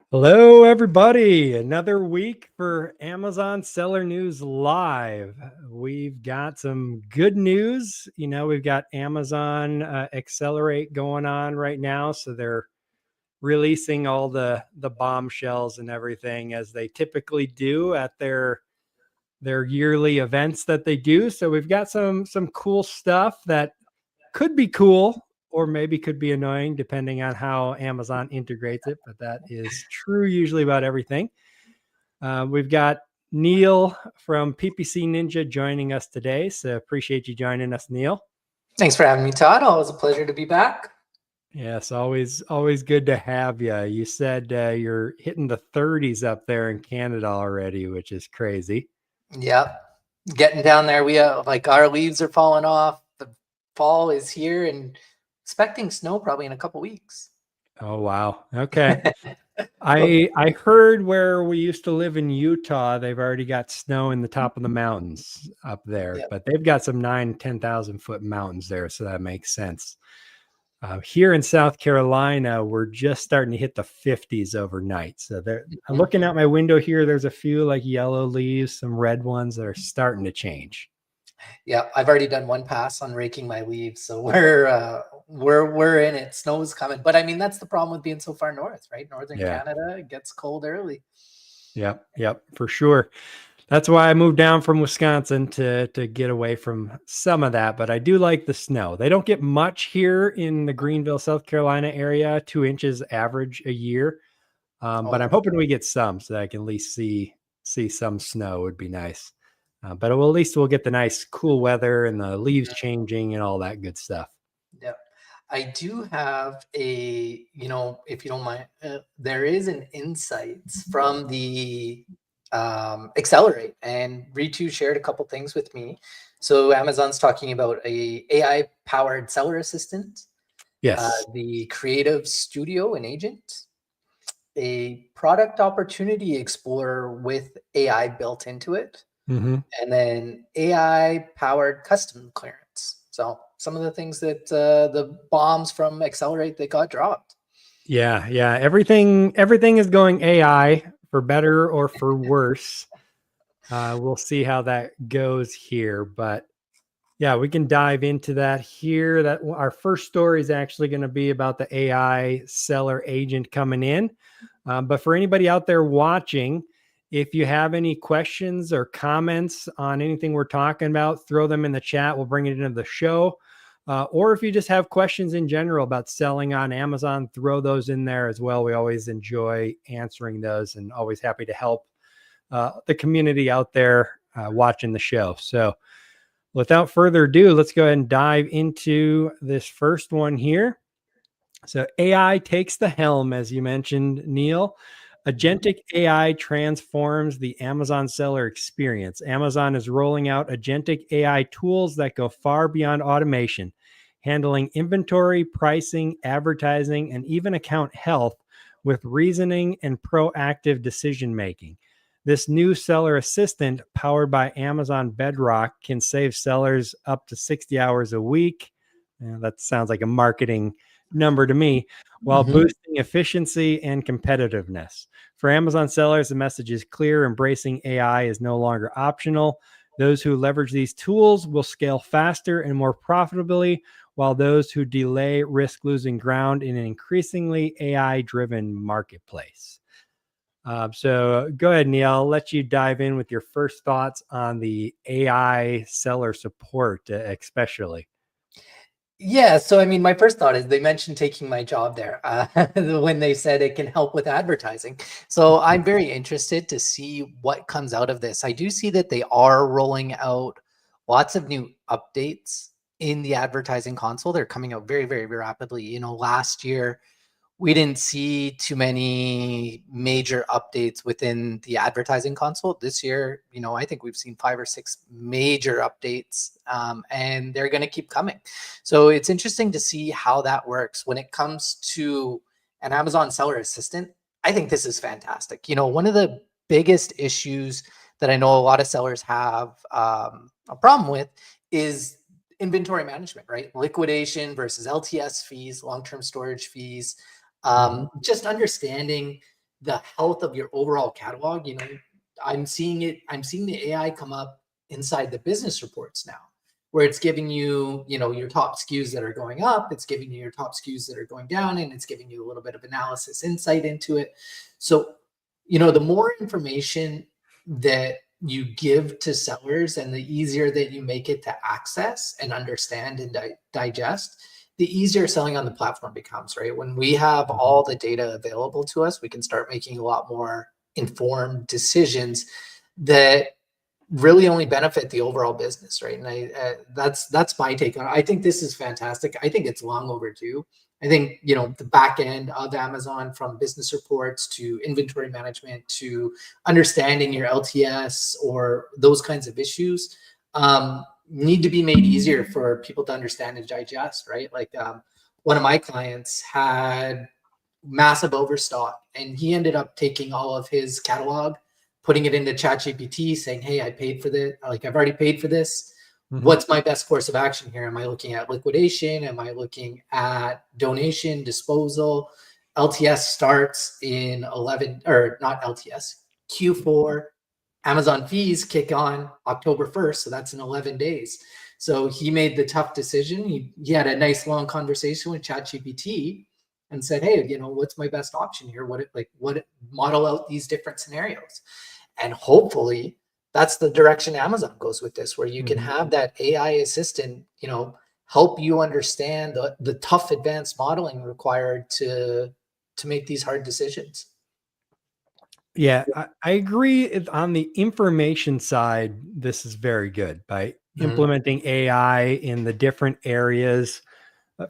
Hello, everybody. Another week for Amazon Seller News Live. We've got some good news. We've got Amazon Accelerate going on right now. So they're releasing all the bombshells and everything as they typically do at their yearly events that they do. So we've got some cool stuff that could be cool or maybe could be annoying depending on how Amazon integrates it, but that is true usually about everything. We've got Neil from PPC Ninja joining us today, so appreciate you joining us, Neil. Thanks for having me, Todd. Always a pleasure to be back. Yes, always good to have you. You said you're hitting the 30s up there in Canada already, which is crazy. Yep, getting down there. We our leaves are falling off. The fall is here, and expecting snow probably in a couple weeks. Oh wow. Okay. I heard where we used to live in Utah, they've already got snow in the top of the mountains up there, Yep. but they've got some 10,000 foot mountains there, so that makes sense. Here in South Carolina, we're just starting to hit the 50s overnight. So I'm looking out my window here. There's a few like yellow leaves, some red ones that are starting to change. Yeah, I've already done one pass on raking my leaves, so we're in it. Snow's coming, but I mean that's the problem with being so far north, right? Northern Canada, it gets cold early. Yep, for sure. That's why I moved down from Wisconsin to get away from some of that, but I do like the snow. They don't get much here in the Greenville, South Carolina area, 2 inches average a year. But I'm hoping we get some so that I can at least see some snow would be nice. But at least we'll get the nice cool weather and the leaves changing and all that good stuff. Yep. I do have if you don't mind, there is an insights from the Accelerate, and Ritu shared a couple things with me. So Amazon's talking about a AI powered seller assistant. Yes. The creative studio and agent, a product opportunity explorer with AI built into it, and then AI powered custom clearance. So some of the things that the bombs from Accelerate that got dropped. Yeah. Everything is going AI for better or for worse. We'll see how that goes here, but yeah, we can dive into that here. That our first story is actually going to be about the AI seller agent coming in. But for anybody out there watching, if you have any questions or comments on anything we're talking about, throw them in the chat. We'll bring it into the show. Or if you just have questions in general about selling on Amazon, throw those in there as well. We always enjoy answering those and always happy to help the community out there watching the show. So without further ado, let's go ahead and dive into this first one here. So AI takes the helm, as you mentioned, Neil. Agentic AI transforms the Amazon seller experience. Amazon is rolling out agentic AI tools that go far beyond automation, handling inventory, pricing, advertising, and even account health with reasoning and proactive decision making. This new seller assistant, powered by Amazon Bedrock, can save sellers up to 60 hours a week. That sounds like a marketing number to me, while boosting efficiency and competitiveness. For Amazon sellers, the message is clear. Embracing AI is no longer optional. Those who leverage these tools will scale faster and more profitably, while those who delay risk losing ground in an increasingly AI-driven marketplace. So go ahead, Neil. I'll let you dive in with your first thoughts on the AI seller support, especially. Yeah, so I mean, my first thought is they mentioned taking my job there when they said it can help with advertising. So I'm very interested to see what comes out of this. I do see that they are rolling out lots of new updates in the advertising console. They're coming out very, very rapidly. Last year, we didn't see too many major updates within the advertising console. This year, I think we've seen 5 or 6 major updates, and they're going to keep coming. So it's interesting to see how that works when it comes to an Amazon seller assistant. I think this is fantastic. One of the biggest issues that I know a lot of sellers have a problem with is inventory management, right? Liquidation versus LTS fees, long-term storage fees. Just understanding the health of your overall catalog. I'm seeing the AI come up inside the business reports now, where it's giving you, your top SKUs that are going up, it's giving you your top SKUs that are going down, and it's giving you a little bit of analysis insight into it. So, the more information that you give to sellers and the easier that you make it to access and understand and digest, the easier selling on the platform becomes, right? When we have all the data available to us, we can start making a lot more informed decisions that really only benefit the overall business, right? And that's my take on it. I think this is fantastic. I think it's long overdue. I think, the back end of Amazon, from business reports to inventory management to understanding your LTS or those kinds of issues, need to be made easier for people to understand and digest, right? Like, one of my clients had massive overstock, and he ended up taking all of his catalog, putting it into ChatGPT, saying, "Hey, I paid for this. Like, I've already paid for this. What's my best course of action here? Am I looking at liquidation? Am I looking at donation, disposal?" LTS starts in 11, or not LTS, Q4. Amazon fees kick on October 1st. So that's in 11 days. So he made the tough decision. He had a nice long conversation with ChatGPT and said, "Hey, what's my best option here? What model out these different scenarios?" And hopefully that's the direction Amazon goes with this, where you can have that AI assistant, help you understand the tough advanced modeling required to make these hard decisions. Yeah, I agree. On the information side, this is very good by implementing AI in the different areas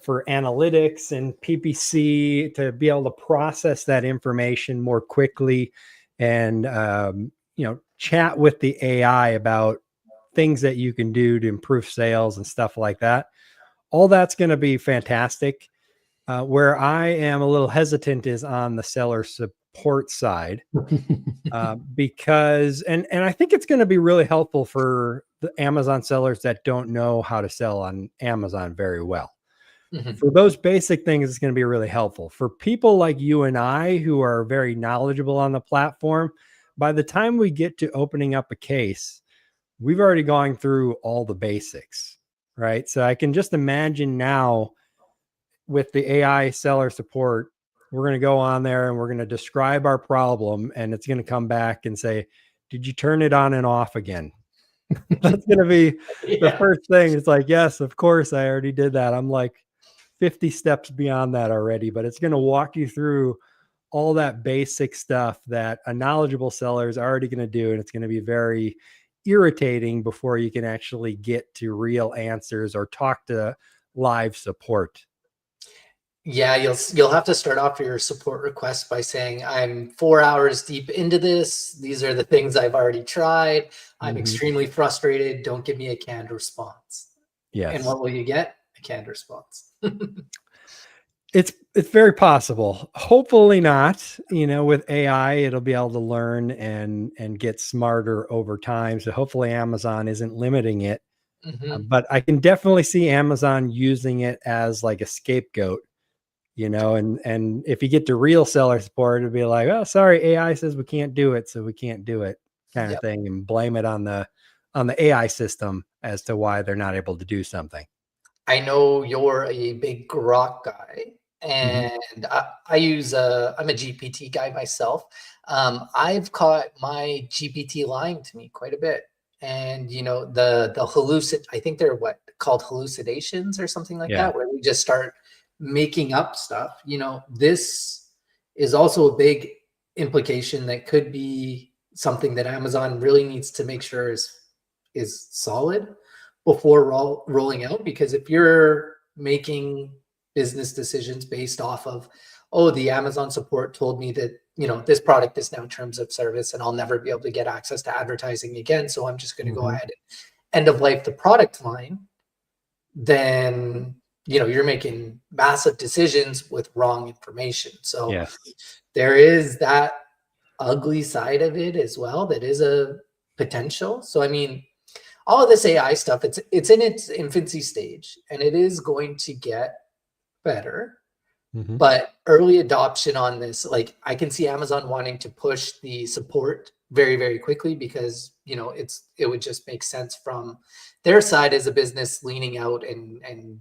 for analytics and PPC to be able to process that information more quickly and, chat with the AI about things that you can do to improve sales and stuff like that. All that's going to be fantastic. Where I am a little hesitant is on the seller support side, because, and I think it's going to be really helpful for the Amazon sellers that don't know how to sell on Amazon very well. For those basic things, it's going to be really helpful. For people like you and I who are very knowledgeable on the platform, by the time we get to opening up a case, we've already gone through all the basics, right? So I can just imagine now with the AI seller support, we're going to go on there and we're going to describe our problem, and it's going to come back and say, "Did you turn it on and off again?" That's going to be the first thing. It's like, "Yes, of course, I already did that." I'm like 50 steps beyond that already, but it's going to walk you through all that basic stuff that a knowledgeable seller is already going to do. And it's going to be very irritating before you can actually get to real answers or talk to live support. Yeah, you'll have to start off your support request by saying, "I'm 4 hours deep into this. These are the things I've already tried. I'm extremely frustrated. Don't give me a canned response." Yes. And what will you get? A canned response. It's very possible. Hopefully not. With AI, it'll be able to learn and get smarter over time. So hopefully Amazon isn't limiting it. But I can definitely see Amazon using it as like a scapegoat. And if you get to real seller support, it'd be like, "Oh, sorry, AI says we can't do it, so we can't do it," kind of thing, and blame it on the AI system as to why they're not able to do something. I know you're a big Grok guy, and I'm a GPT guy myself. I've caught my GPT lying to me quite a bit, and I think they're called hallucinations or something like Yeah. that, where we just start making up stuff. This is also a big implication that could be something that Amazon really needs to make sure is solid before rolling out. Because if you're making business decisions based off of, "Oh, the Amazon support told me that this product is now terms of service and I'll never be able to get access to advertising again, so I'm just going to go ahead and end of life the product line," then you're making massive decisions with wrong information. So Yes. there is that ugly side of it as well. That is a potential. So I mean, all of this AI stuff, it's in its infancy stage, and it is going to get better. Mhm. But early adoption on this, like I can see Amazon wanting to push the support very, very quickly because, it would just make sense from their side as a business leaning out, and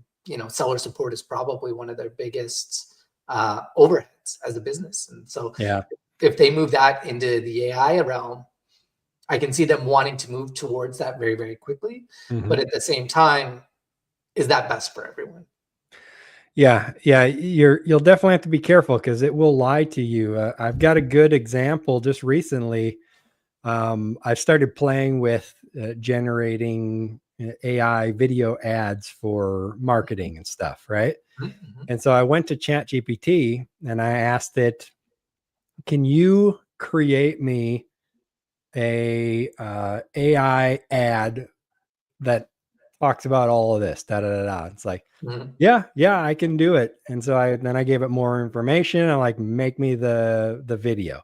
seller support is probably one of their biggest overheads as a business. And so Yeah. if they move that into the AI realm, I can see them wanting to move towards that very, very quickly. But Mhm. at the same time, is that best for everyone? Yeah, yeah, you'll definitely have to be careful because it will lie to you. I've got a good example just recently. I've started playing with generating AI video ads for marketing and stuff, right? Mhm. And so I went to ChatGPT and I asked it, "Can you create me a AI ad that talks about all of this?" Da da da da. It's like, Mhm. yeah, I can do it. And so I gave it more information. I'm like, make me the video.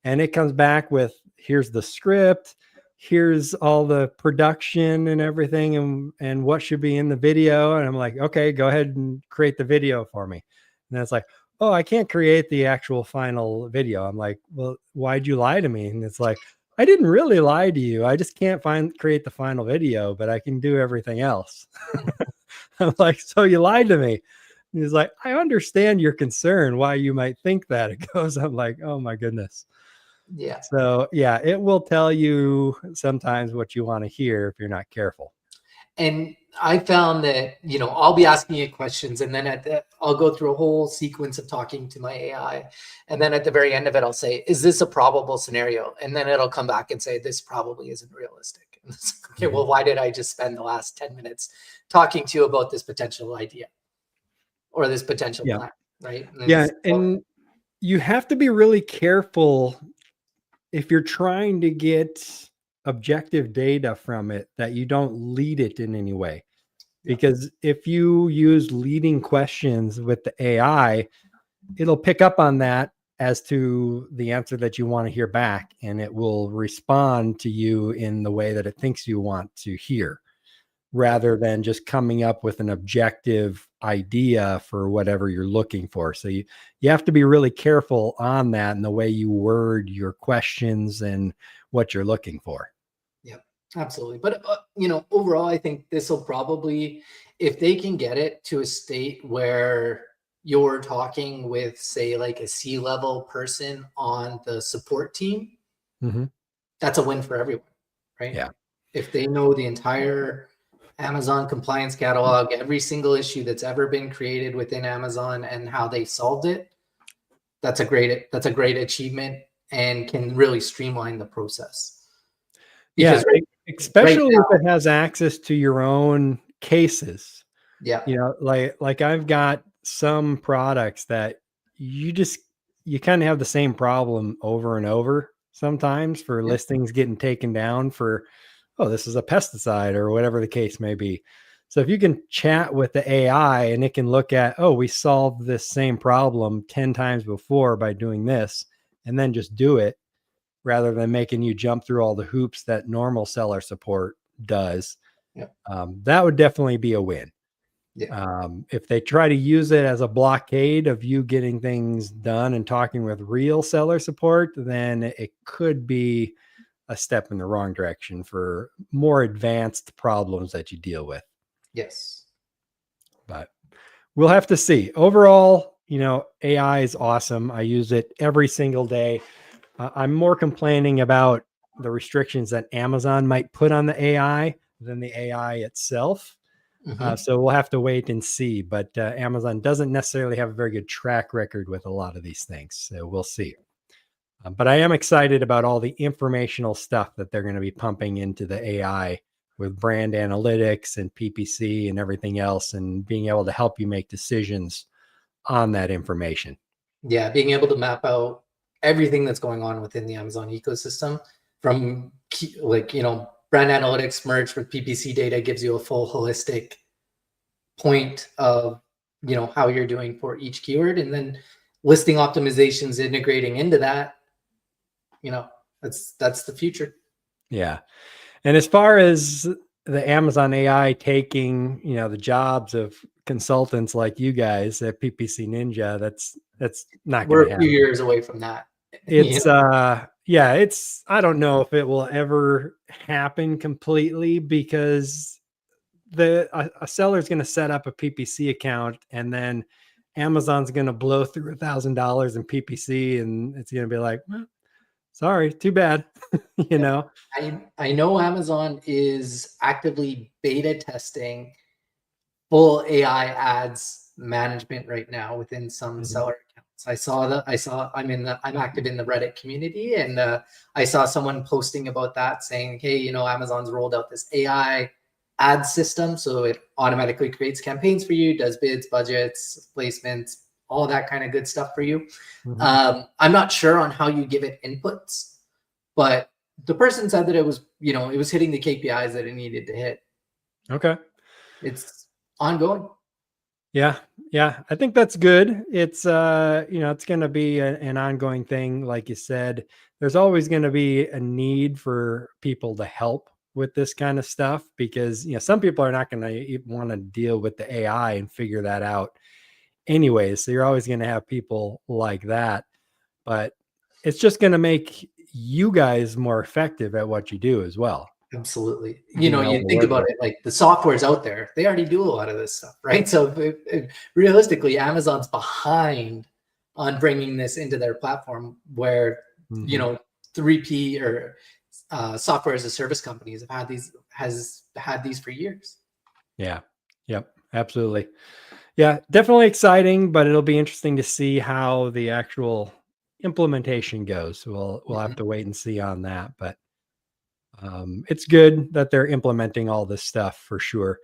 And it comes back with, here's the script, here's all the production and everything, and what should be in the video. And I'm like, okay, go ahead and create the video for me. And then it's like, oh, I can't create the actual final video. I'm like, well, why'd you lie to me? And it's like, I didn't really lie to you. I just can't create the final video, but I can do everything else. I'm like, so you lied to me. And he's like, I understand your concern, why you might think that. It goes, I'm like, oh my goodness. Yeah. So yeah, it will tell you sometimes what you want to hear if you're not careful. And I found that, I'll be asking it questions, and then I'll go through a whole sequence of talking to my AI. And then at the very end of it, I'll say, is this a probable scenario? And then it'll come back and say, this probably isn't realistic. And it's like, okay, Mhm. well, why did I just spend the last 10 minutes talking to you about this potential idea or this potential Yeah. plan? Right. And Yeah. it's, well, And you have to be really careful if you're trying to get objective data from it that you don't lead it in any way. yeah, Because if you use leading questions with the AI, it'll pick up on that as to the answer that you want to hear back, and it will respond to you in the way that it thinks you want to hear, yeah, rather than just coming up with an objective idea for whatever you're looking for. So you have to be really careful on that and the way you word your questions and what you're looking for. yeah, absolutely. But, overall, I think this will probably, if they can get it to a state where you're talking with, say, like a C-level person on the support team, Mhm. that's a win for everyone, right? Yeah. If they know the entire Amazon compliance catalog, every single issue that's ever been created within Amazon and how they solved it, that's a great achievement and can really streamline the process. Yeah, Because right especially if now, it has access to your own cases. yeah, Like I've got some products that you just you kind of have the same problem over and over sometimes for yeah, listings getting taken down for, oh, this is a pesticide or whatever the case may be. So if you can chat with the AI and it can look at, oh, we solved this same problem 10 times before by doing this, and then just do it rather than making you jump through all the hoops that normal seller support does, yeah, that would definitely be a win. yeah, If they try to use it as a blockade of you getting things done and talking with real seller support, then it could be a step in the wrong direction for more advanced problems that you deal with. yes, But we'll have to see. Overall, AI is awesome. I use it every single day. I'm more complaining about the restrictions that Amazon might put on the AI than the AI itself. hmm, So we'll have to wait and see. But Amazon doesn't necessarily have a very good track record with a lot of these things. So we'll see. But I am excited about all the informational stuff that they're going to be pumping into the AI with brand analytics and PPC and everything else, and being able to help you make decisions on that information. yeah. Being able to map out everything that's going on within the Amazon ecosystem from like, brand analytics merged with PPC data gives you a full holistic point of how you're doing for each keyword, and then listing optimizations integrating into that. you know that's the future. Yeah. And as far as the Amazon AI taking, the jobs of consultants like you guys at PPC Ninja, that's not going We're to a few happen. years away from that. It's I don't know if it will ever happen completely, because a seller's going to set up a PPC account, and then Amazon's going to blow through $1,000 in PPC, and it's going to be like, well, sorry, too bad. you know I know Amazon is actively beta testing full AI ads management right now within some seller accounts. I'm active in the Reddit community, and I saw someone posting about that, saying, hey, Amazon's rolled out this AI ad system. So it automatically creates campaigns for you, does bids, budgets, placements, all that kind of good stuff for you. I'm not sure on how you give it inputs, but the person said that it was hitting the KPIs that it needed to hit. Okay. It's ongoing. Yeah. I think that's good. It's it's going to be an ongoing thing. Like you said, there's always going to be a need for people to help with this kind of stuff, because some people are not going to want to deal with the AI and figure that out anyways. So you're always going to have people like that, but it's just going to make you guys more effective at what you do as well. Absolutely. Being able You to think work about with it, like the software's out there. They already do a lot of this stuff, right? So realistically, Amazon's behind on bringing this into their platform, where, 3P or software as a service companies has had these for years. Yeah. Yep. Absolutely. Yeah, definitely exciting, but it'll be interesting to see how the actual implementation goes. We'll have to wait and see on that, but it's good that they're implementing all this stuff for sure.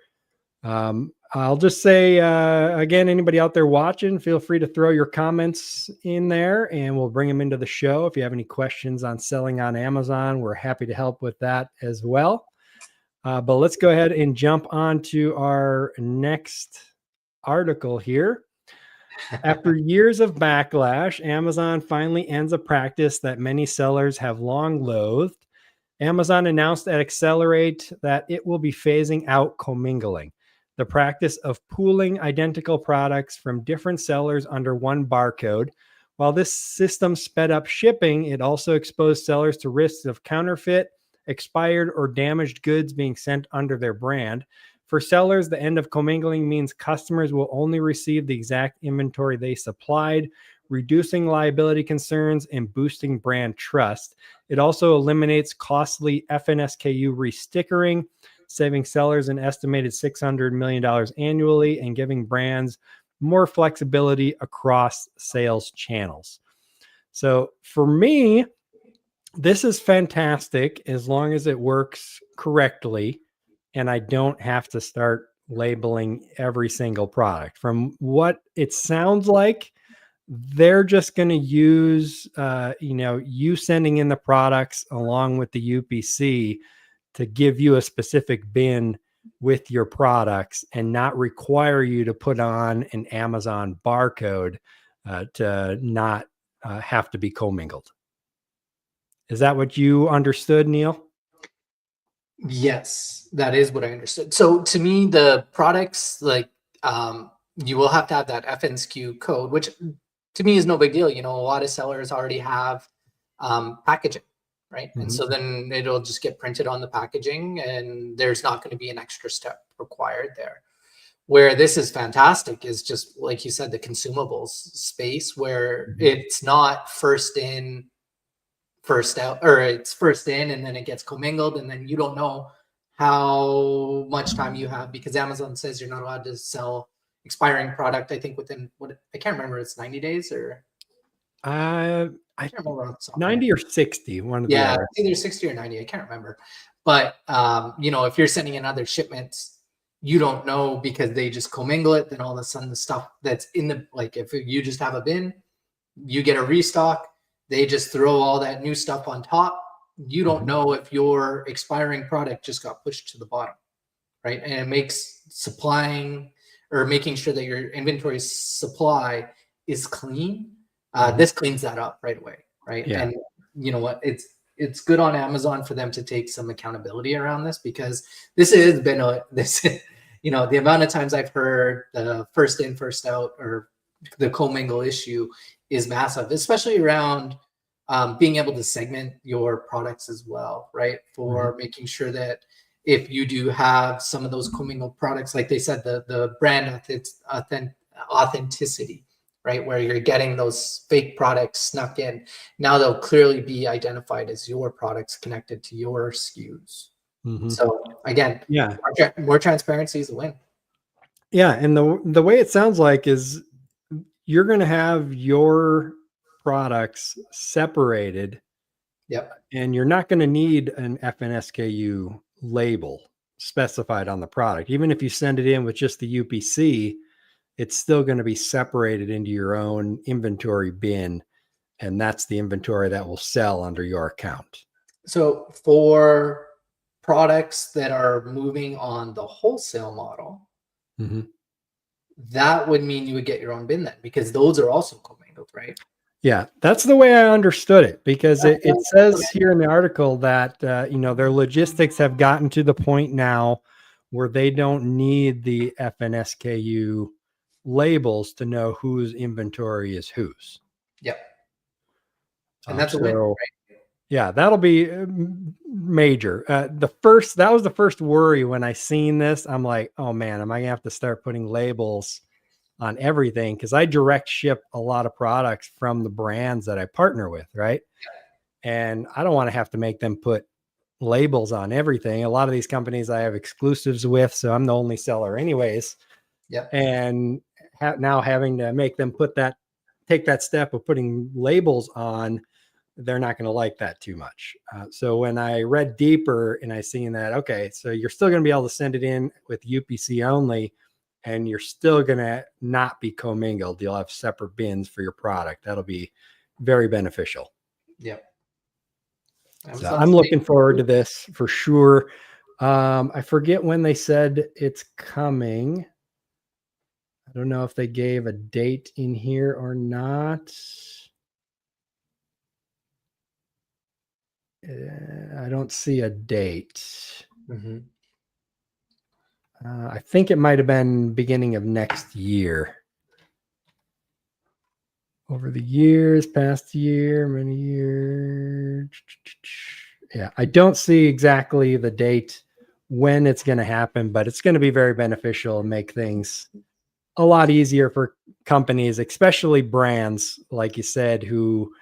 I'll just say again, anybody out there watching, feel free to throw your comments in there, and we'll bring them into the show. If you have any questions on selling on Amazon, we're happy to help with that as well. But let's go ahead and jump on to our next article here. After years of backlash, Amazon finally ends a practice that many sellers have long loathed. Amazon announced at Accelerate that it will be phasing out commingling, the practice of pooling identical products from different sellers under one barcode. While this system sped up shipping, it also exposed sellers to risks of counterfeit, expired, or damaged goods being sent under their brand. For sellers, the end of commingling means customers will only receive the exact inventory they supplied, reducing liability concerns and boosting brand trust. It also eliminates costly FNSKU restickering, saving sellers an estimated $600 million annually and giving brands more flexibility across sales channels. So for me, this is fantastic as long as it works correctly and I don't have to start labeling every single product. From what it sounds like, they're just going to use, you sending in the products along with the UPC to give you a specific bin with your products and not require you to put on an Amazon barcode to not have to be commingled. Is that what you understood, Neil? Yes, that is what I understood. So to me, the products, like, you will have to have that FNSKU code, which to me is no big deal. A lot of sellers already have packaging, right? And so then it'll just get printed on the packaging, and there's not going to be an extra step required there. Where this is fantastic is just, like you said, the consumables space, where it's not first in, first out, or it's first in and then it gets commingled, and then you don't know how much time you have, because Amazon says you're not allowed to sell expiring product, I think within, what, I can't remember, it's 90 days or I can't remember. 90 or 60, one of the other. Either 60 or 90, I can't remember. But if you're sending in other shipments, you don't know, because they just commingle it, then all of a sudden the stuff that's in the, like, if you just have a bin, you get a restock, they just throw all that new stuff on top. You don't know if your expiring product just got pushed to the bottom, right? And it makes supplying, or making sure that your inventory supply is clean. This cleans that up right away, right? Yeah. And you know what? It's it's good on Amazon for them to take some accountability around this, because this has been the amount of times I've heard the first in, first out, or the commingle issue is massive, especially around being able to segment your products as well, right? For making sure that if you do have some of those commingled products, like they said, the brand authenticity, right? Where you're getting those fake products snuck in. Now they'll clearly be identified as your products connected to your SKUs. So again, more transparency is a win. Yeah, and the way it sounds like is you're going to have your products separated. Yep. And you're not going to need an FNSKU label specified on the product. Even if you send it in with just the UPC, it's still going to be separated into your own inventory bin. And that's the inventory that will sell under your account. So for products that are moving on the wholesale model, that would mean you would get your own bin then, because those are also commingled, right? Yeah, that's the way I understood it, because it says here in the article that, their logistics have gotten to the point now where they don't need the FNSKU labels to know whose inventory is whose. Yep. And that's a win, right? Yeah, that'll be major. That was the first worry when I seen this. I'm like, oh man, am I gonna have to start putting labels on everything? Because I direct ship a lot of products from the brands that I partner with, right? And I don't want to have to make them put labels on everything. A lot of these companies I have exclusives with, so I'm the only seller anyways. Yep. And now having to make them take that step of putting labels on, they're not going to like that too much. So when I read deeper and I seen that, okay, so you're still going to be able to send it in with UPC only, and you're still going to not be commingled. You'll have separate bins for your product. That'll be very beneficial. Yep. So I'm looking forward to this for sure. I forget when they said it's coming. I don't know if they gave a date in here or not. I don't see a date. I think it might have been beginning of next year. Over the years, past year, many years. Yeah, I don't see exactly the date when it's going to happen, but it's going to be very beneficial and make things a lot easier for companies, especially brands, like you said, who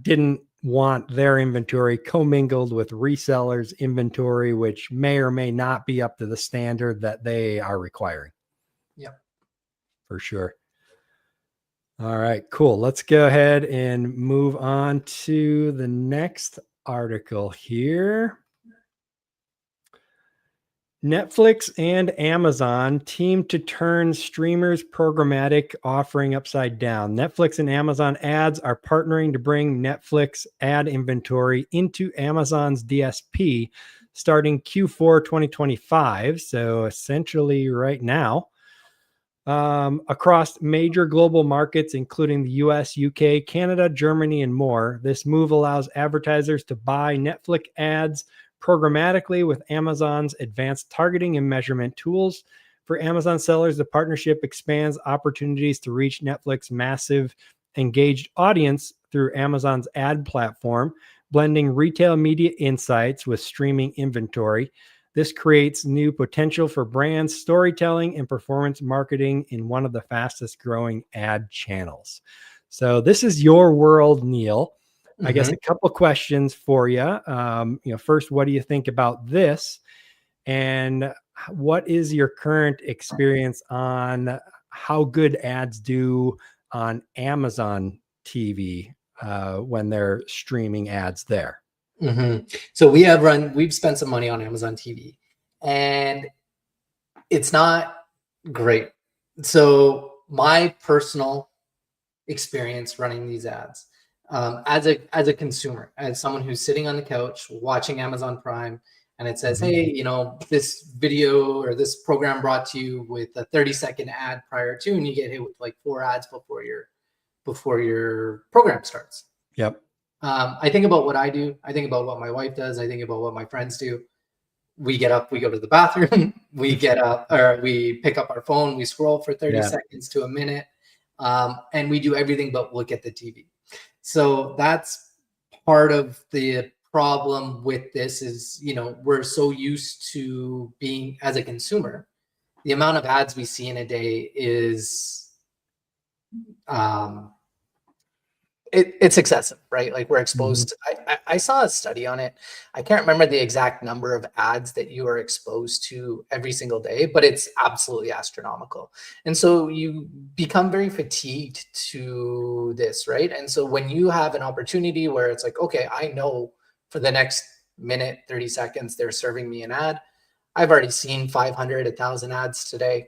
didn't want their inventory commingled with resellers' inventory, which may or may not be up to the standard that they are requiring. Yep. For sure. All right, cool. Let's go ahead and move on to the next article here. Netflix and Amazon team to turn streamers' programmatic offering upside down. Netflix and Amazon ads are partnering to bring Netflix ad inventory into Amazon's DSP starting Q4 2025. So essentially right now, across major global markets, including the US, UK, Canada, Germany, and more. This move allows advertisers to buy Netflix ads programmatically with Amazon's advanced targeting and measurement tools. For Amazon sellers, the partnership expands opportunities to reach Netflix's massive engaged audience through Amazon's ad platform, blending retail media insights with streaming inventory. This creates new potential for brands, storytelling, and performance marketing in one of the fastest growing ad channels. So this is your world, Neil. I guess a couple questions for you. First, what do you think about this? And what is your current experience on how good ads do on Amazon TV when they're streaming ads there? So we've spent some money on Amazon TV, and it's not great. So my personal experience running these ads, as a consumer, as someone who's sitting on the couch watching Amazon Prime, and it says, hey, this video or this program brought to you with a 30-second ad prior to, and you get hit with like 4 ads before your program starts. Yep. I think about what I do. I think about what my wife does. I think about what my friends do. We get up, we go to the bathroom, we get up, or we pick up our phone, we scroll for 30 seconds to a minute, and we do everything but look at the TV. So that's part of the problem with this is, we're so used to being, as a consumer, the amount of ads we see in a day is it's excessive, right? Like we're exposed to, I saw a study on it. I can't remember the exact number of ads that you are exposed to every single day, but it's absolutely astronomical. And so you become very fatigued to this, right? And so when you have an opportunity where it's like, okay, I know for the next minute, 30 seconds, they're serving me an ad. I've already seen 500, 1,000 ads today.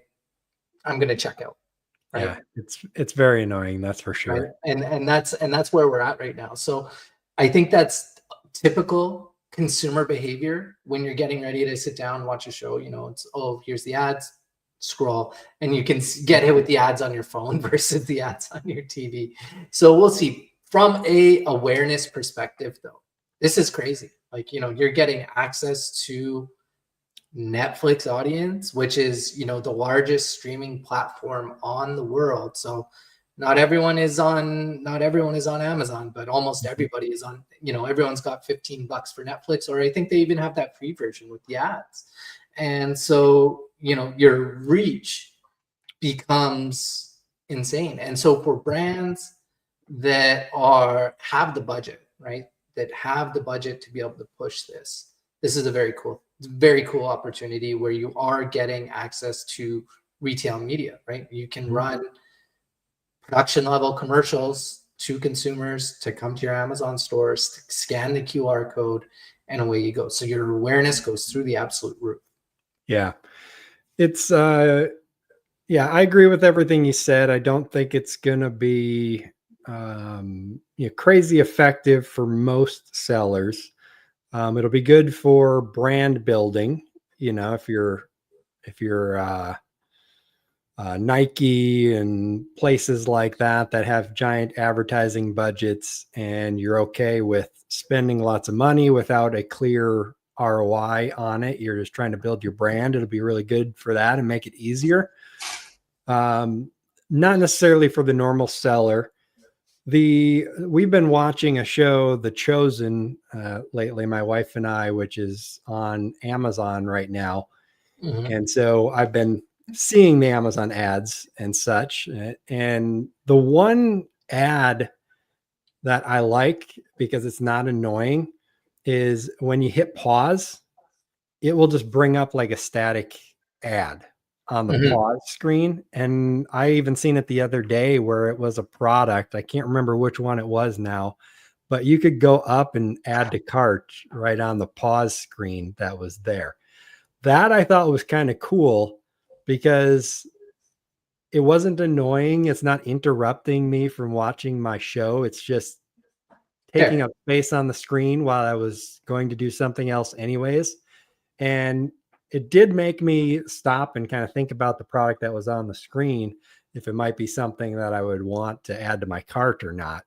I'm going to check out. Right? Yeah, it's very annoying, that's for sure. Right? And that's where we're at right now. So I think that's typical consumer behavior when you're getting ready to sit down and watch a show. It's, oh, here's the ads, scroll, and you can get hit with the ads on your phone versus the ads on your TV. So we'll see. From a awareness perspective, though, this is crazy. Like, you're getting access to Netflix audience, which is, the largest streaming platform on the world. So not everyone is on Amazon, but almost everybody is on, everyone's got $15 for Netflix, or I think they even have that free version with the ads. And so, your reach becomes insane. And so for brands that have the budget, right? That have the budget to be able to push this is a very cool opportunity where you are getting access to retail media, right? You can run production level commercials to consumers to come to your Amazon stores, scan the QR code, and away you go. So your awareness goes through the absolute roof. Yeah. It's I agree with everything you said. I don't think it's going to be crazy effective for most sellers. It'll be good for brand building. If you're Nike and places like that have giant advertising budgets, and you're okay with spending lots of money without a clear ROI on it. You're just trying to build your brand. It'll be really good for that and make it easier. Not necessarily for the normal seller. We've been watching a show, The Chosen, lately, my wife and I, which is on Amazon right now. And so I've been seeing the Amazon ads and such. And the one ad that I like, because it's not annoying, is when you hit pause, it will just bring up like a static ad on the pause screen. And I even seen it the other day where it was a product. I can't remember which one it was now, but you could go up and add to cart right on the pause screen that was there. That I thought was kind of cool because it wasn't annoying. It's not interrupting me from watching my show. It's just taking up space on the screen while I was going to do something else anyways. And it did make me stop and kind of think about the product that was on the screen, if it might be something that I would want to add to my cart or not.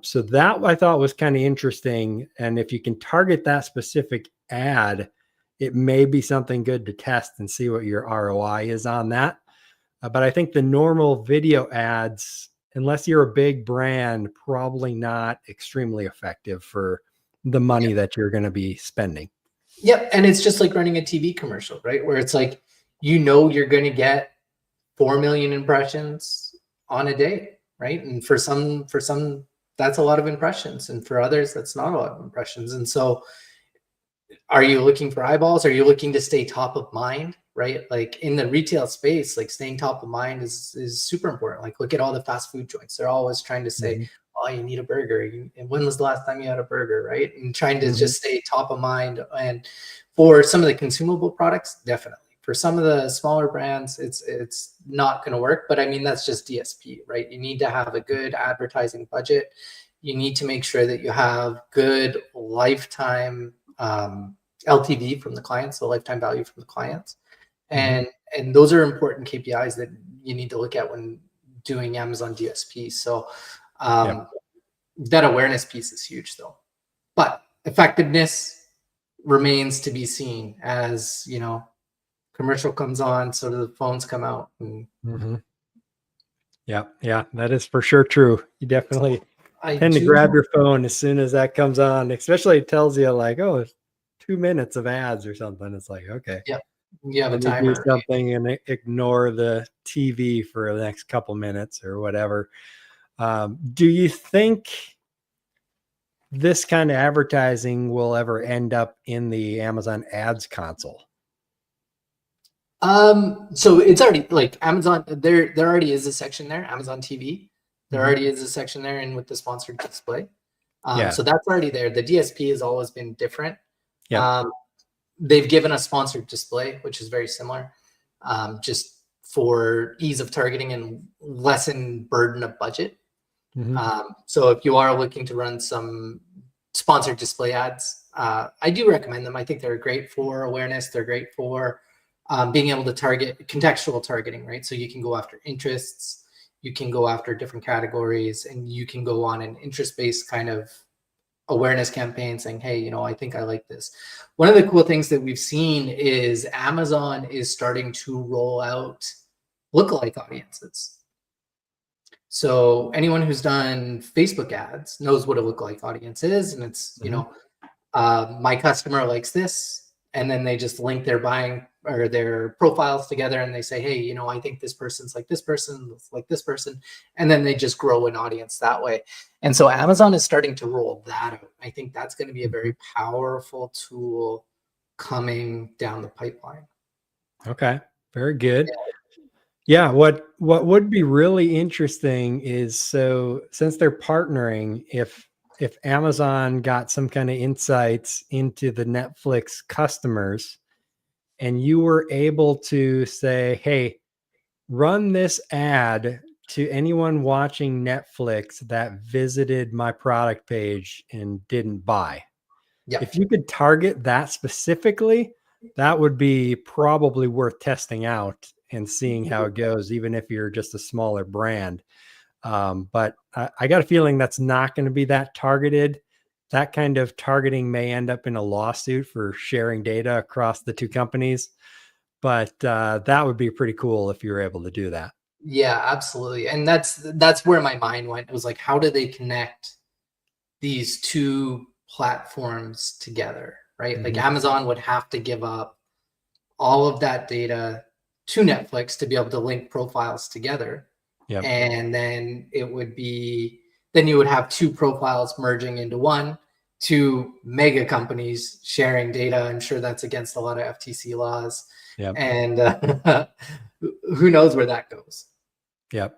So that I thought was kind of interesting. And if you can target that specific ad, it may be something good to test and see what your ROI is on that. But I think the normal video ads, unless you're a big brand, probably not extremely effective for the money that you're going to be spending. Yep. And it's just like running a TV commercial, right? Where it's like, you're going to get 4 million impressions on a day, right? And for some, that's a lot of impressions. And for others, that's not a lot of impressions. And so are you looking for eyeballs? Are you looking to stay top of mind, right? Like in the retail space, like staying top of mind is super important. Like look at all the fast food joints. They're always trying to say, oh, you need a burger. And when was the last time you had a burger, right? And trying to just stay top of mind. And for some of the consumable products, definitely. For some of the smaller brands, it's not going to work. But I mean, that's just DSP, right? You need to have a good advertising budget. You need to make sure that you have good lifetime LTV from the clients, the lifetime value from the clients. And those are important KPIs that you need to look at when doing Amazon DSP. So That awareness piece is huge though, but effectiveness remains to be seen as, commercial comes on, so do the phones come out. And Mm-hmm. Yeah, that is for sure true. You definitely I tend to do. grab your phone as soon as that comes on, especially it tells you like, oh, it's 2 minutes of ads or something. It's like, okay, Yep. You have a let me do timer. something and ignore the TV for the next couple minutes or whatever. Do you think this kind of advertising will ever end up in the Amazon ads console? So it's already like Amazon, there already is a section there, Amazon TV. There Mhm. already is a section there and with the sponsored display. Yeah. So that's already there. The DSP has always been different. Yep. They've given a sponsored display, which is very similar, just for ease of targeting and lessen burden of budget. Mhm. So if you are looking to run some sponsored display ads, I do recommend them. I think they're great for awareness. They're great for being able to target contextual targeting, right? So you can go after interests, you can go after different categories, and you can go on an interest-based kind of awareness campaign saying, hey, I think I like this. One of the cool things that we've seen is Amazon is starting to roll out lookalike audiences. So anyone who's done Facebook ads knows what a lookalike audience is. And it's, my customer likes this. And then they just link their buying or their profiles together and they say, hey, I think this person's like this person, like this person. And then they just grow an audience that way. And so Amazon is starting to roll that out. I think that's going to be a very powerful tool coming down the pipeline. Okay. Very good. Yeah, what would be really interesting is, so since they're partnering, if Amazon got some kind of insights into the Netflix customers and you were able to say, hey, run this ad to anyone watching Netflix that visited my product page and didn't buy. Yeah. If you could target that specifically, that would be probably worth testing out and seeing how it goes, even if you're just a smaller brand. But I got a feeling that's not going to be that targeted. That kind of targeting may end up in a lawsuit for sharing data across the two companies. But that would be pretty cool if you were able to do that. Yeah, absolutely. And that's where my mind went. It was like, how do they connect these two platforms together, right? Mm-hmm. Like Amazon would have to give up all of that data to Netflix to be able to link profiles together. Yep. And then you would have two profiles merging into one, two mega companies sharing data. I'm sure that's against a lot of FTC laws. Yep. And who knows where that goes. Yep.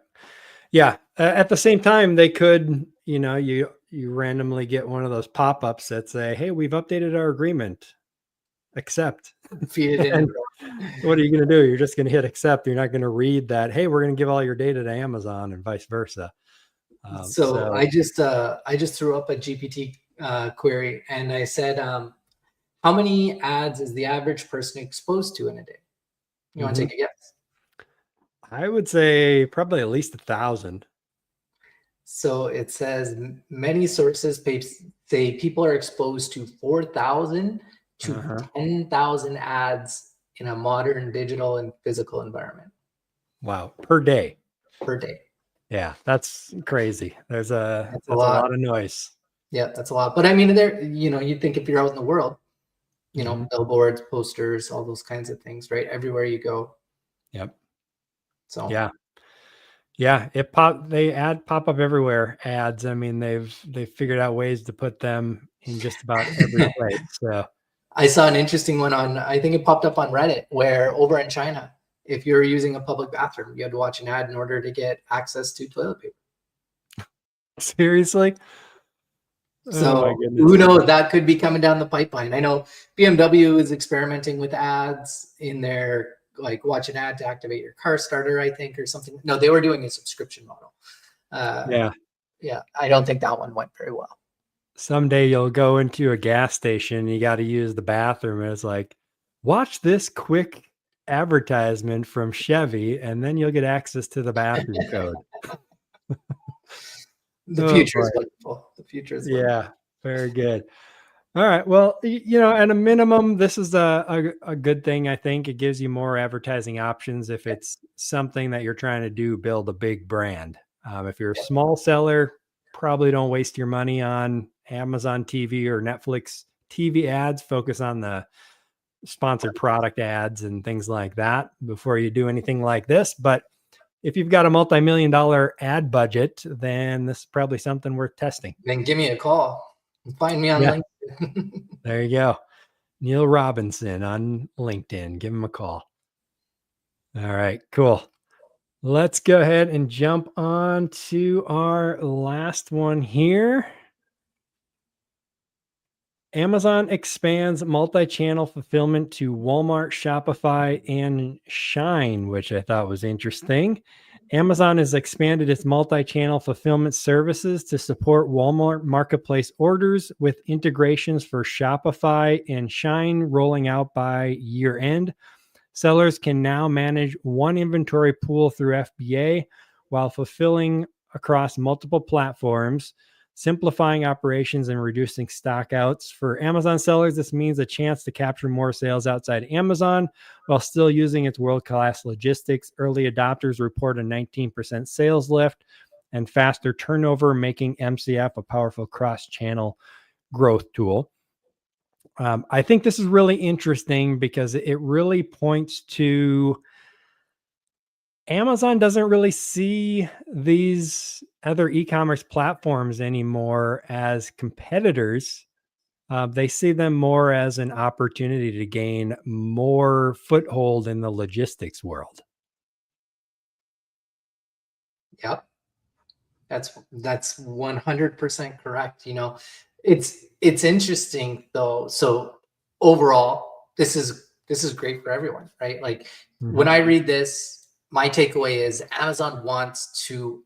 Yeah. At the same time, they could, you randomly get one of those pop-ups that say, hey, we've updated our agreement. Accept. Feed it in. What are you going to do? You're just going to hit accept. You're not going to read that, hey, we're going to give all your data to Amazon and vice versa. So I just threw up a GPT query and I said, how many ads is the average person exposed to in a day? You want to take a guess? I would say probably at least 1,000. So it says many sources say people are exposed to 4,000 to 10,000 ads in a modern digital and physical environment. Wow. Per day. Per day. Yeah, that's crazy. That's a lot of noise. Yeah, that's a lot. But I mean, you'd think if you're out in the world, billboards, posters, all those kinds of things, right? Everywhere you go. Yep. So yeah, they pop up everywhere, ads. I mean, they've figured out ways to put them in just about every place. So I saw an interesting one I think it popped up on Reddit, where over in China, if you're using a public bathroom, you had to watch an ad in order to get access to toilet paper. Seriously? So oh my goodness. Who knows? That could be coming down the pipeline. I know BMW is experimenting with ads in their, like, watch an ad to activate your car starter, I think, or something. No, they were doing a subscription model. Yeah, I don't think that one went very well. Someday you'll go into a gas station, you got to use the bathroom, and it's like, watch this quick advertisement from Chevy, and then you'll get access to the bathroom code. The Oh future boy. is wonderful. The future is wonderful. Yeah, very good. All right. Well, at a minimum, this is a good thing. I think it gives you more advertising options if Yeah, it's something that you're trying to do, build a big brand. If you're a yeah. small seller, probably don't waste your money on Amazon TV or Netflix TV ads. Focus on the sponsored product ads and things like that before you do anything like this. But if you've got a multi-million-dollar ad budget, then this is probably something worth testing. Then give me a call. Find me on Yeah, LinkedIn. there you go. Neil Robinson on LinkedIn. Give him a call. All right, cool. Let's go ahead and jump on to our last one here. Amazon expands multi-channel fulfillment to Walmart, Shopify, and SHEIN, which I thought was interesting. Amazon has expanded its multi-channel fulfillment services to support Walmart marketplace orders, with integrations for Shopify and SHEIN rolling out by year end. Sellers can now manage one inventory pool through FBA while fulfilling across multiple platforms, simplifying operations and reducing stockouts. For Amazon sellers, this means a chance to capture more sales outside Amazon while still using its world-class logistics. Early adopters report a 19% sales lift and faster turnover, making MCF a powerful cross-channel growth tool. I think this is really interesting because it really points to Amazon doesn't really see these other e-commerce platforms anymore as competitors. They see them more as an opportunity to gain more foothold in the logistics world. Yep. That's 100% correct. It's interesting though. So overall, this is great for everyone, right? Like when Mhm. I read this, my takeaway is Amazon wants to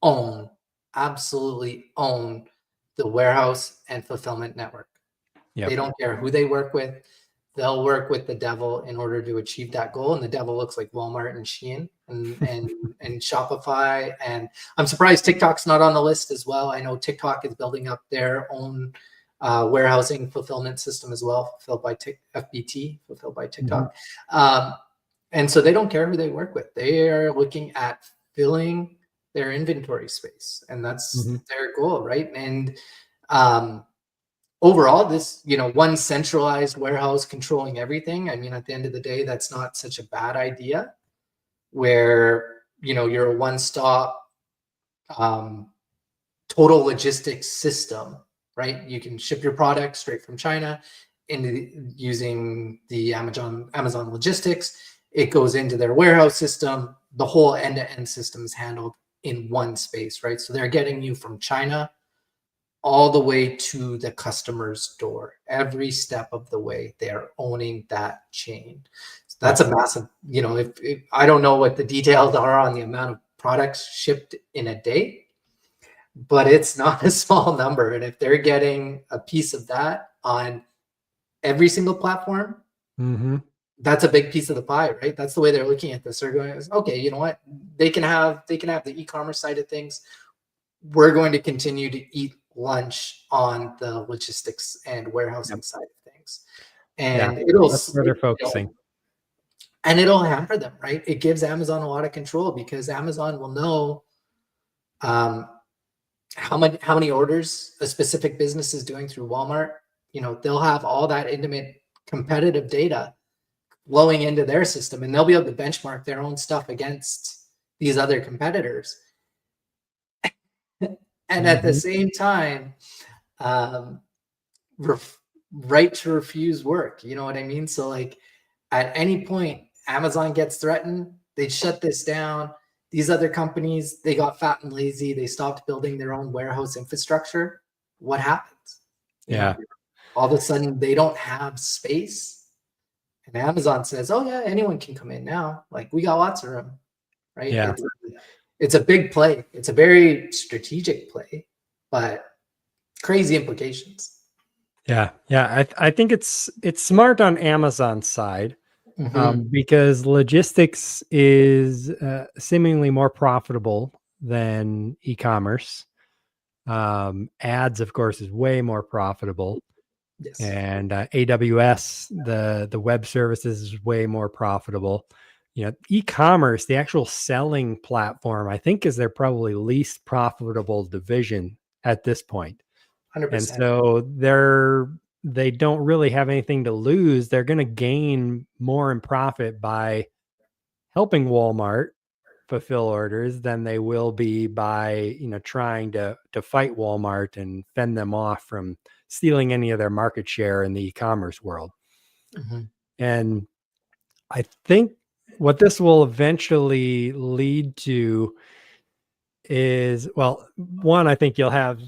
own, absolutely own the warehouse and fulfillment network. They Yep. don't care who they work with. They'll work with the devil in order to achieve that goal. And the devil looks like Walmart and SHEIN and Shopify. And I'm surprised TikTok's not on the list as well. I know TikTok is building up their own warehousing fulfillment system as well, fulfilled by FBT, fulfilled by Mhm. TikTok. Um, and so they don't care who they work with. They are looking at filling their inventory space, and that's Mhm. their goal, right? And um, overall, this, one centralized warehouse controlling everything. I mean, at the end of the day, that's not such a bad idea where, you're a one-stop um, total logistics system, right? You can ship your product straight from China using the Amazon logistics. It goes into their warehouse system. The whole end-to-end system is handled in one space, right? So they're getting you from China all the way to the customer's door. Every step of the way, they're owning that chain. So that's Yep. a massive, if I don't know what the details are on the amount of products shipped in a day, but it's not a small number. And if they're getting a piece of that on every single platform, Mhm. that's a big piece of the pie, right? That's the way they're looking at this. They're going, okay, you know what? They can have the e-commerce side of things. We're going to continue to eat lunch on the logistics and warehousing Yep. side of things. Yeah. And That's where they're focusing. it'll hamper them, right? It gives Amazon a lot of control because Amazon will know um, how many orders a specific business is doing through Walmart. They'll have all that intimate competitive data flowing into their system, and they'll be able to benchmark their own stuff against these other competitors. And at the Mhm. same time, um, right to refuse work. You know what I mean? So like at any point, Amazon gets threatened, they shut this down. These other companies, they got fat and lazy. They stopped building their own warehouse infrastructure. What happens? You know, Yeah. all of a sudden they don't have space. And Amazon says, oh yeah, anyone can come in now. Like we got lots of room, right? Yeah. It's a big play. It's a very strategic play, but crazy implications. Yeah. Yeah. I think it's smart on Amazon's side. Mhm. Because logistics is seemingly more profitable than e-commerce. Ads, of course, is way more profitable. Yes. And AWS, the web services, is way more profitable. E-commerce, the actual selling platform, I think is their probably least profitable division at this point. 100%. And so they don't really have anything to lose. They're going to gain more in profit by helping Walmart fulfill orders than they will be by trying to fight Walmart and fend them off from stealing any of their market share in the e-commerce world. And I think what this will eventually lead to is, well, one, I think you'll have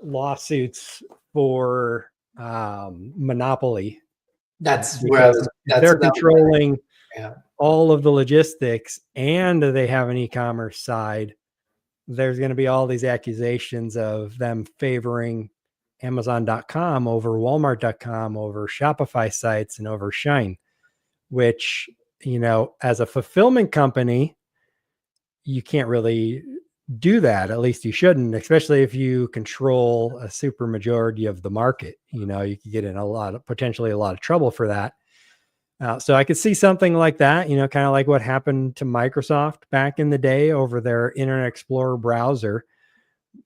lawsuits for monopoly. That's because they're controlling yeah. all of the logistics and they have an e-commerce side. There's going to be all these accusations of them favoring Amazon.com over Walmart.com, over Shopify sites, and over SHEIN, which, as a fulfillment company, you can't really do that. At least you shouldn't, especially if you control a super majority of the market. You could get in potentially a lot of trouble for that. So I could see something like that, kind of like what happened to Microsoft back in the day over their Internet Explorer browser.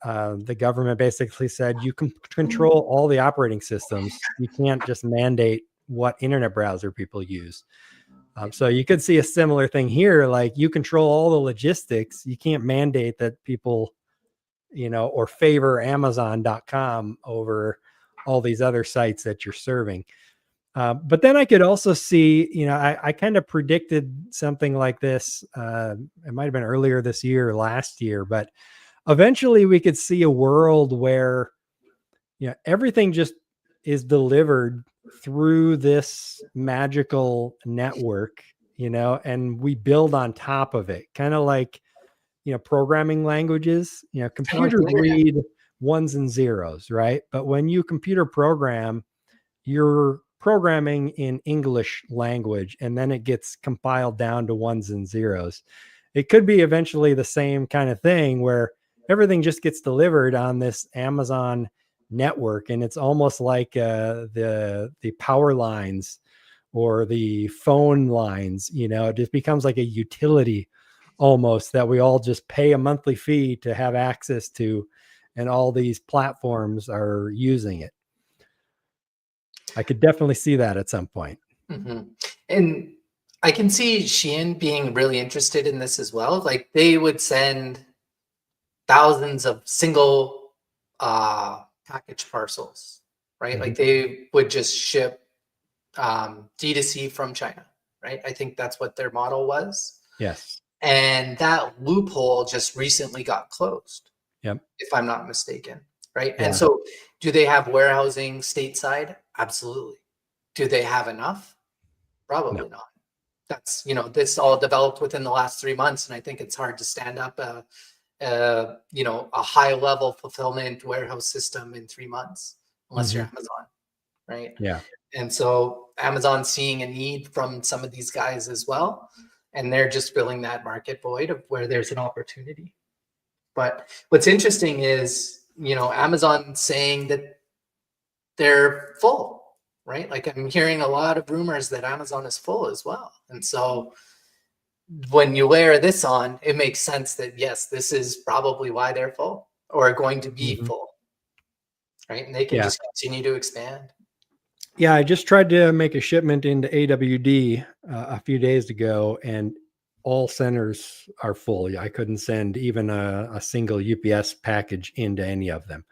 The government basically said you can control all the operating systems. You can't just mandate what internet browser people use. So you could see a similar thing here. Like, you control all the logistics. You can't mandate that people, or favor Amazon.com over all these other sites that you're serving. But then I could also see, I kind of predicted something like this. It might've been earlier this year or last year, but eventually we could see a world where, everything just is delivered through this magical network, and we build on top of it. Kind of like, programming languages, computers read ones and zeros, right? But when you computer program, you're programming in English language, and then it gets compiled down to ones and zeros. It could be eventually the same kind of thing where everything just gets delivered on this Amazon network, and it's almost like the power lines or the phone lines. It just becomes like a utility almost that we all just pay a monthly fee to have access to, and all these platforms are using it. I could definitely see that at some point. And I can see SHEIN being really interested in this as well. Like, they would send thousands of single package parcels, right? Like, they would just ship D2C from China, right? I think that's what their model was. Yes. And that loophole just recently got closed. Yep. If I'm not mistaken, right? Yeah. And so, do they have warehousing stateside? Absolutely. Do they have enough? Probably not. That's, this all developed within the last 3 months, and I think it's hard to stand up a high level fulfillment warehouse system in 3 months unless you're Amazon, right? Yeah. And so Amazon's seeing a need from some of these guys as well, and they're just filling that market void of where there's an opportunity. But what's interesting is, Amazon saying that they're full, right? Like, I'm hearing a lot of rumors that Amazon is full as well. And so when you layer this on, it makes sense that, yes, this is probably why they're full or going to be full, right? And they can just continue to expand. Yeah, I just tried to make a shipment into AWD a few days ago, and all centers are full. I couldn't send even a single UPS package into any of them.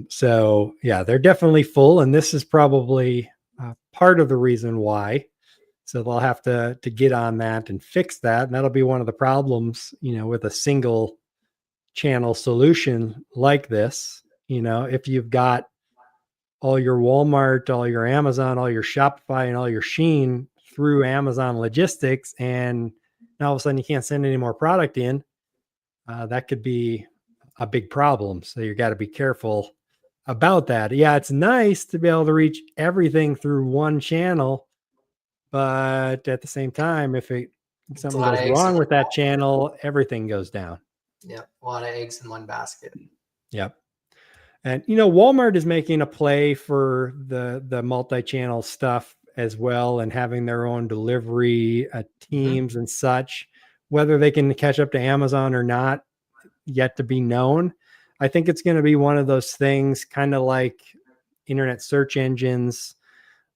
So yeah, they're definitely full, and this is probably part of the reason why. So they'll have to get on that and fix that. And that'll be one of the problems, with a single channel solution like this. If you've got all your Walmart, all your Amazon, all your Shopify, and all your SHEIN through Amazon logistics, and now all of a sudden you can't send any more product in, that could be a big problem. So you got to be careful about that. Yeah, it's nice to be able to reach everything through one channel, but at the same time, if something goes wrong with that channel, everything goes down. Yeah, a lot of eggs in one basket. Yep. And Walmart is making a play for the multi-channel stuff as well, and having their own delivery teams and such. Whether they can catch up to Amazon or not, yet to be known. I think it's going to be one of those things, kind of like internet search engines,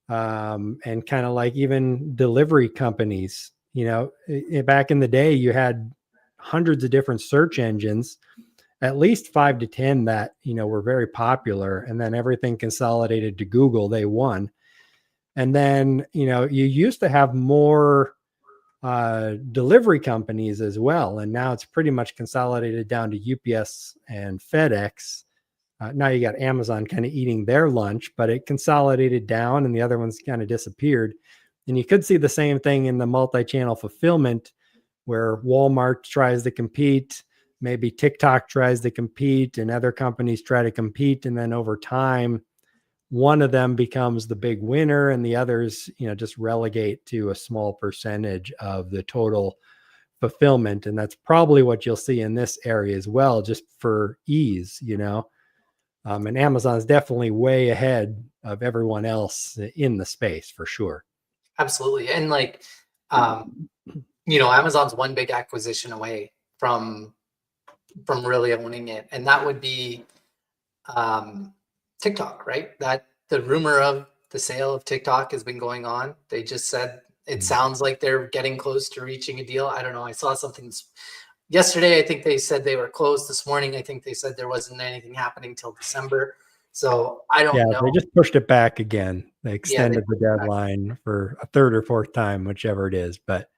and kind of like even delivery companies. Back in the day, you had hundreds of different search engines, at least 5 to 10 that were very popular, and then everything consolidated to Google. They won. And then you used to have more delivery companies as well, and now it's pretty much consolidated down to UPS and FedEx. Now you got Amazon kind of eating their lunch, but it consolidated down and the other ones kind of disappeared. And you could see the same thing in the multi-channel fulfillment, where Walmart tries to compete, maybe TikTok tries to compete, and other companies try to compete. And then over time, one of them becomes the big winner and the others, just relegate to a small percentage of the total fulfillment. And that's probably what you'll see in this area as well, just for ease. And Amazon is definitely way ahead of everyone else in the space for sure. Absolutely. And Amazon's one big acquisition away from really owning it. And that would be TikTok, right? That the rumor of the sale of TikTok has been going on. They just said it sounds like they're getting close to reaching a deal. I don't know. I saw something yesterday. I think they said they were closed. This morning, I think they said there wasn't anything happening till December. So I don't know. They just pushed it back again. They extended the deadline for a third or fourth time, whichever it is. But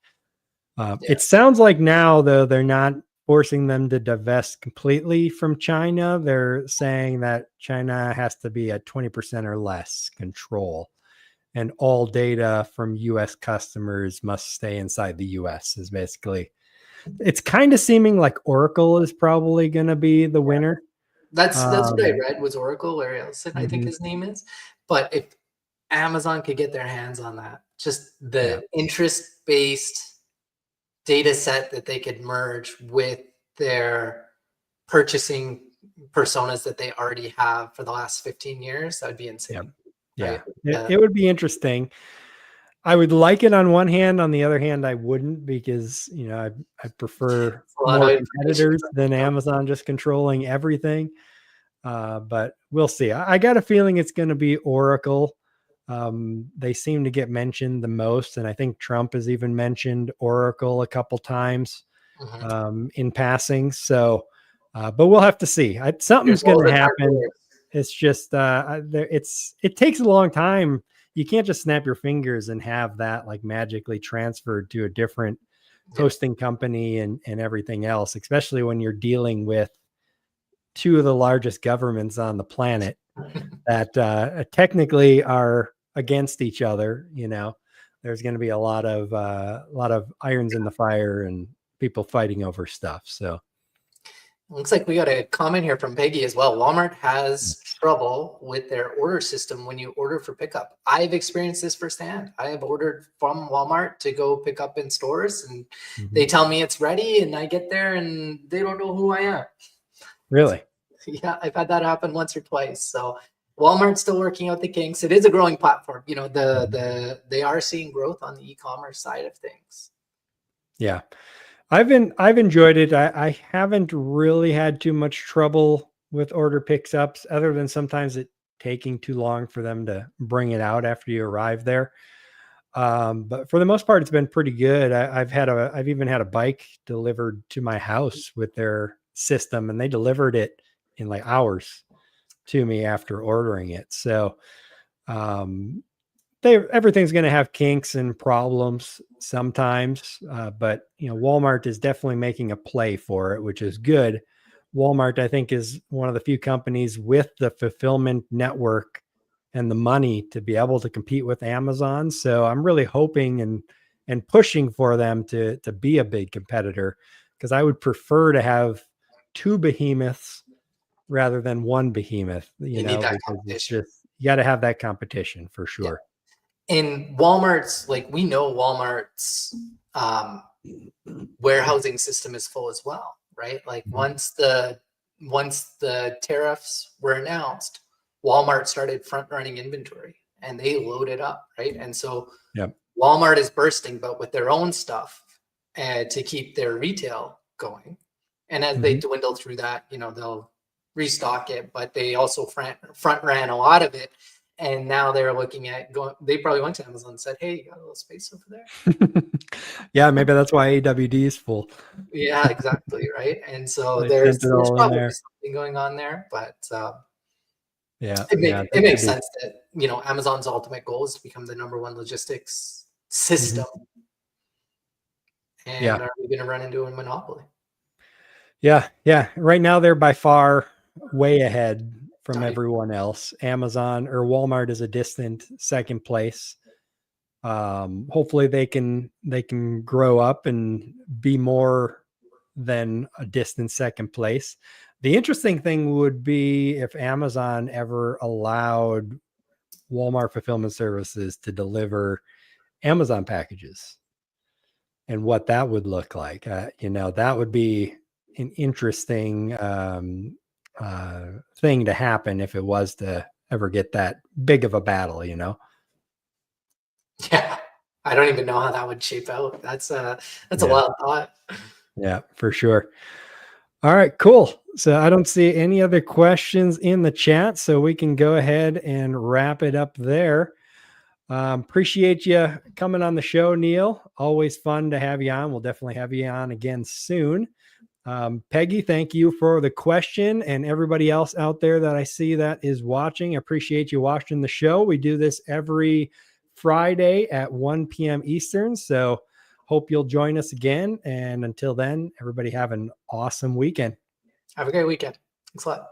it sounds like now, though, they're not forcing them to divest completely from China. They're saying that China has to be at 20% or less control, and all data from US customers must stay inside the US is basically. It's kind of seeming like Oracle is probably going to be the winner. That's what I read was Oracle or Ellison, I think his name is. But if Amazon could get their hands on that, just the interest-based data set that they could merge with their purchasing personas that they already have for the last 15 years, that would be insane. Yeah. It would be interesting. I would like it on one hand. On the other hand, I wouldn't, because I prefer more competitors than Amazon just controlling everything. But we'll see. I got a feeling it's going to be Oracle. They seem to get mentioned the most, and I think Trump has even mentioned Oracle a couple times in passing. So, but we'll have to see. Something's going to happen. It's just it takes a long time. You can't just snap your fingers and have that like magically transferred to a different hosting company and everything else, especially when you're dealing with two of the largest governments on the planet that technically are against each other. There's going to be a lot of irons in the fire and people fighting over stuff. So looks like we got a comment here from Peggy as well. Walmart has trouble with their order system when you order for pickup. I've experienced this firsthand. I have ordered from Walmart to go pick up in stores, and they tell me it's ready, and I get there and they don't know who I am. Really? Yeah, I've had that happen once or twice. So Walmart's still working out the kinks. It is a growing platform. They are seeing growth on the e-commerce side of things. Yeah. I've enjoyed it. I haven't really had too much trouble with order pickups, other than sometimes it taking too long for them to bring it out after you arrive there. But for the most part, it's been pretty good. I've even had a bike delivered to my house with their system, and they delivered it in like hours to me after ordering it. So, everything's going to have kinks and problems sometimes, but Walmart is definitely making a play for it, which is good. Walmart, I think, is one of the few companies with the fulfillment network and the money to be able to compete with Amazon. So I'm really hoping and pushing for them to be a big competitor, because I would prefer to have two behemoths rather than one behemoth. You need that competition. You got to have that competition for sure. Yeah. And Walmart's, we know Walmart's warehousing system is full as well. right? Like Mhm. once the tariffs were announced, Walmart started front running inventory and they loaded up, right? And so Yep. Walmart is bursting, but with their own stuff to keep their retail going. And as they Mhm. dwindle through that, they'll restock it, but they also front ran a lot of it. And now they're looking at going, they probably went to Amazon and said, hey, you got a little space over there? Yeah, maybe that's why AWD is full. Yeah, exactly. Right. And so They there's sent it there's all in probably there. something going on there, but Yeah, it yeah, it that could makes be. sense that Amazon's ultimate goal is to become the number one logistics system. Mhm. And Yeah. are we going to run into a monopoly? Yeah, yeah. Right now, they're by far way ahead from Not even. everyone else. Amazon or Walmart is a distant second place. Hopefully, they can grow up and be more than a distant second place. The interesting thing would be if Amazon ever allowed Walmart fulfillment services to deliver Amazon packages and what that would look like. That would be an interesting thing to happen if it was to ever get that big of a battle. Yeah. I don't even know how that would shape out. That's a Yeah, wild thought. yeah, for sure. All right, cool. So I don't see any other questions in the chat, so we can go ahead and wrap it up there. Appreciate you coming on the show, Neil. Always fun to have you on. We'll definitely have you on again soon. Peggy, thank you for the question, and everybody else out there that I see that is watching. I appreciate you watching the show. We do this every Friday at 1 p.m. Eastern. So hope you'll join us again. And until then, everybody have an awesome weekend. Have a great weekend. Thanks a lot.